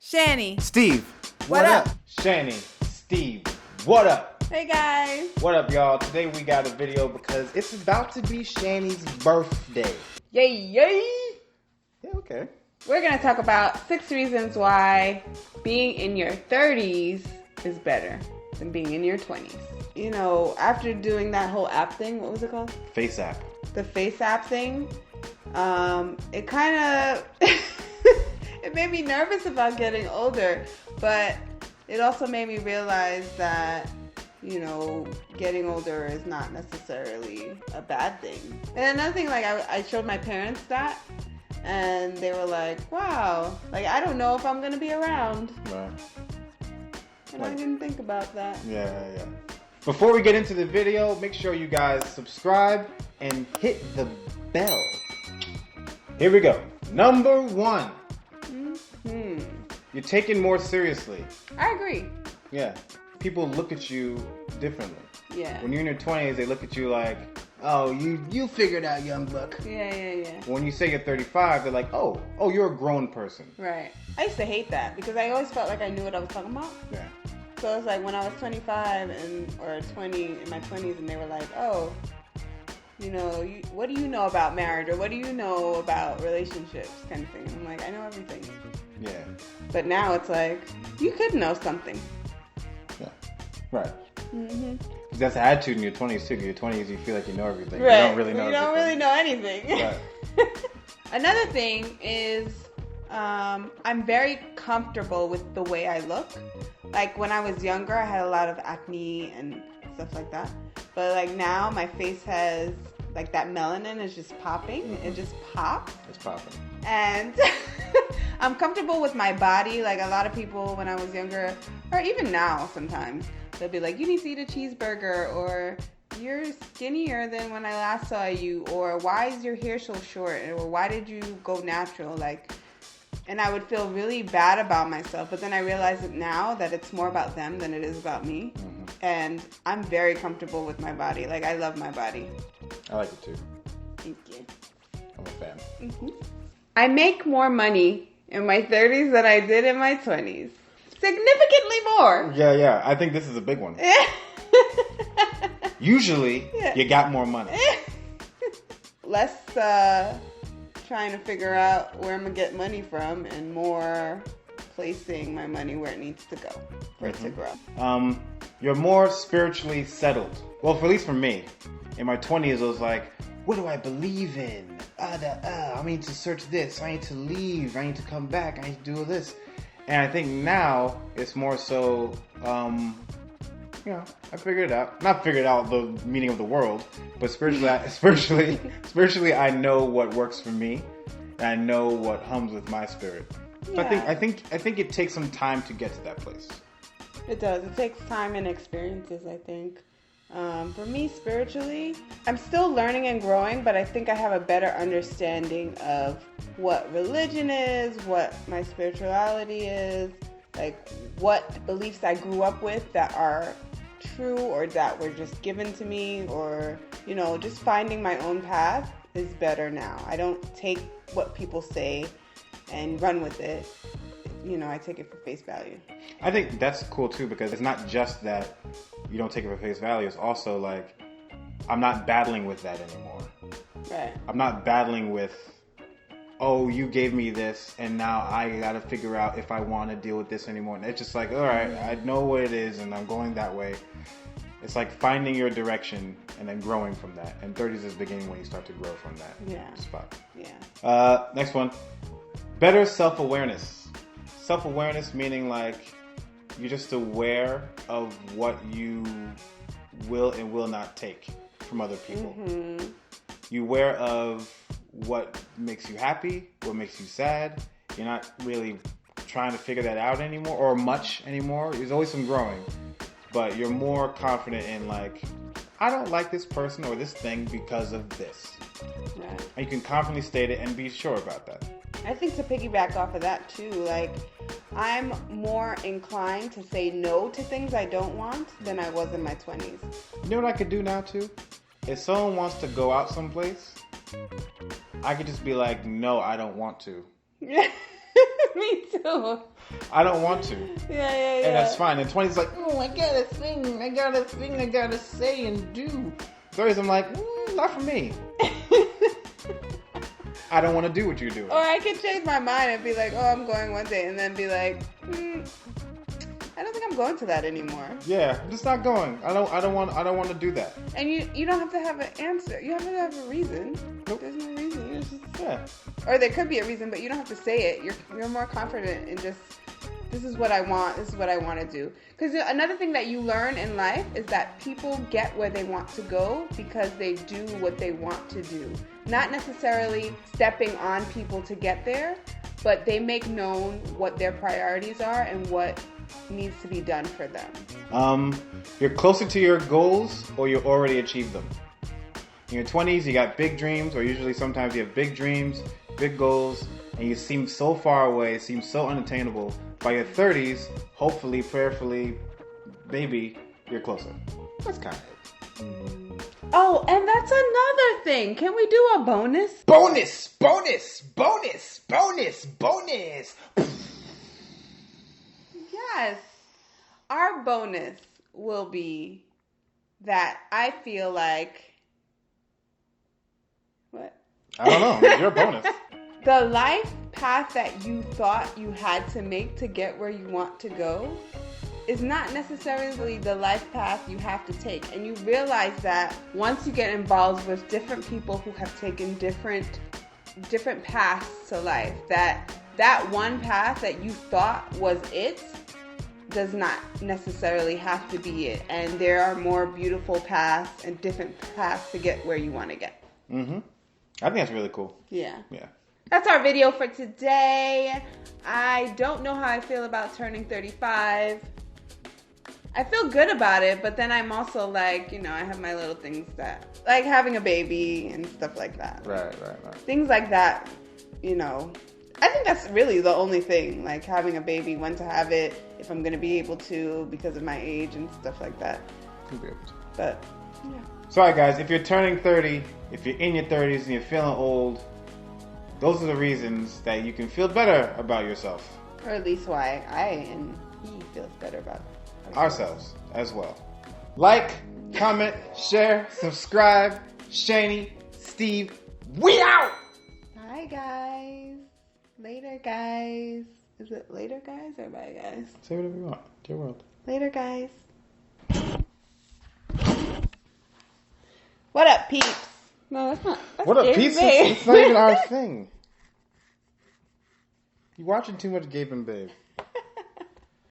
Shani. Steve. What up? Shani, Steve, what up? Hey guys. What up, y'all? Today we got a video because it's about to be Shani's birthday. Yay, yay. Yeah, okay. We're going to talk about 6 reasons why being in your 30s is better than being in your 20s. You know, after doing that whole app thing, what was it called? Face app. The face app thing. It kind of... it made me nervous about getting older, but it also made me realize that, you know, getting older is not necessarily a bad thing. And another thing, like, I showed my parents that, and they were like, wow, like, I don't know if I'm going to be around. Right. And I didn't think about that. Yeah. Before we get into the video, make sure you guys subscribe and hit the bell. Here we go. Number 1. You're taken more seriously. I agree. Yeah. People look at you differently. Yeah. When you're in your 20s, they look at you like, oh, you figured out, young buck. Yeah. When you say you're 35, they're like, oh, you're a grown person. Right. I used to hate that because I always felt like I knew what I was talking about. Yeah. So it's like when I was 25 or 20 in my 20s, and they were like, oh, you know, what do you know about marriage, or what do you know about relationships, kind of thing. And I'm like, I know everything. Yeah. But now it's like, you could know something. Yeah. Right. Mm-hmm. That's the attitude in your 20s too. In your 20s, you feel like you know everything. Right. You don't really know. You don't really know anything. Right. Another thing is, I'm very comfortable with the way I look. Like when I was younger, I had a lot of acne and stuff like that. But like now, my face has like that melanin is just popping. Mm-hmm. It just pops. It's popping. And I'm comfortable with my body. Like a lot of people when I was younger, or even now sometimes, they'll be like, you need to eat a cheeseburger, or you're skinnier than when I last saw you, or why is your hair so short, or why did you go natural? Like, and I would feel really bad about myself. But then I realize that now that it's more about them than it is about me. Mm-hmm. And I'm very comfortable with my body. Like, I love my body. I like it too. Thank you. I'm a fan. Mm-hmm. I make more money in my 30s than I did in my 20s. Significantly more. Yeah. I think this is a big one. Usually, you got more money. Less trying to figure out where I'm going to get money from, and more placing my money where it needs to go for it to grow. You're more spiritually settled. Well, at least for me. In my 20s, I was like, what do I believe in? I need to search this. I need to leave. I need to come back. I need to do all this. And I think now it's more so, I figured it out. Not figured out the meaning of the world, but spiritually, I know what works for me, and I know what hums with my spirit. Yeah. So I think it takes some time to get to that place. It does. It takes time and experiences, I think. For me, spiritually, I'm still learning and growing, but I think I have a better understanding of what religion is, what my spirituality is, like what beliefs I grew up with that are true or that were just given to me, or, you know, just finding my own path is better now. I don't take what people say and run with it. You know, I take it for face value. I think that's cool too, because it's not just that you don't take it for face value. It's also like, I'm not battling with that anymore. Right. I'm not battling with, oh, you gave me this, and now I gotta figure out if I want to deal with this anymore. And it's just like, all right, I know what it is, and I'm going that way. It's like finding your direction and then growing from that. And 30s is the beginning when you start to grow from that spot. Yeah. Next one. Better self-awareness. Self-awareness meaning like you're just aware of what you will and will not take from other people. Mm-hmm. You're aware of what makes you happy, what makes you sad. You're not really trying to figure that out anymore, or much anymore. There's always some growing, but you're more confident in like, I don't like this person or this thing because of this. Right. And you can confidently state it and be sure about that. I think to piggyback off of that too, like, I'm more inclined to say no to things I don't want than I was in my 20s. You know what I could do now too? If someone wants to go out someplace, I could just be like, no, I don't want to. Me too. I don't want to. Yeah. And that's fine. And 20s like, oh, I got a thing I gotta say and do. 30s, I'm like, not for me. I don't want to do what you do. Or I could change my mind and be like, oh, I'm going one day, and then be like, I don't think I'm going to that anymore. Yeah, I'm just not going. I don't want to do that. And you don't have to have an answer. You have to have a reason. Nope. There's no reason. You're just, Yeah. or there could be a reason, but you don't have to say it. You're more confident in just, this is what I want. This is what I want to do. Because another thing that you learn in life is that people get where they want to go because they do what they want to do. Not necessarily stepping on people to get there, but they make known what their priorities are and what needs to be done for them. You're closer to your goals or you already achieved them. In your 20s, you got big dreams, or usually sometimes you have big dreams, big goals, and you seem so far away, seem so unattainable. By your 30s, hopefully, prayerfully, maybe you're closer. That's kind of it. Oh, and that's another thing. Can we do a bonus? Bonus! Yes. Our bonus will be that I feel like... What? I don't know. It's your bonus. The life path that you thought you had to make to get where you want to go is not necessarily the life path you have to take. And you realize that once you get involved with different people who have taken different paths to life, that one path that you thought was it does not necessarily have to be it. And there are more beautiful paths and different paths to get where you want to get. Mm-hmm. I think that's really cool. Yeah. Yeah. That's our video for today. I don't know how I feel about turning 35. I feel good about it, but then I'm also like, I have my little things that, like having a baby and stuff like that. Right. Things like that, I think that's really the only thing, like having a baby, when to have it, if I'm going to be able to because of my age and stuff like that. You'll be able to. But, yeah. Sorry guys, if you're turning 30, if you're in your 30s and you're feeling old, those are the reasons that you can feel better about yourself. Or at least why I and he feels better about ourselves as well. Like, comment, share, subscribe. Shani, Steve, we out! Bye guys. Later guys. Is it later guys or bye guys? Say whatever you want. It's your world. Later guys. What up, peeps? No, that's not. That's what up, peeps? It's not even our thing. You're watching too much Gabe and Babe.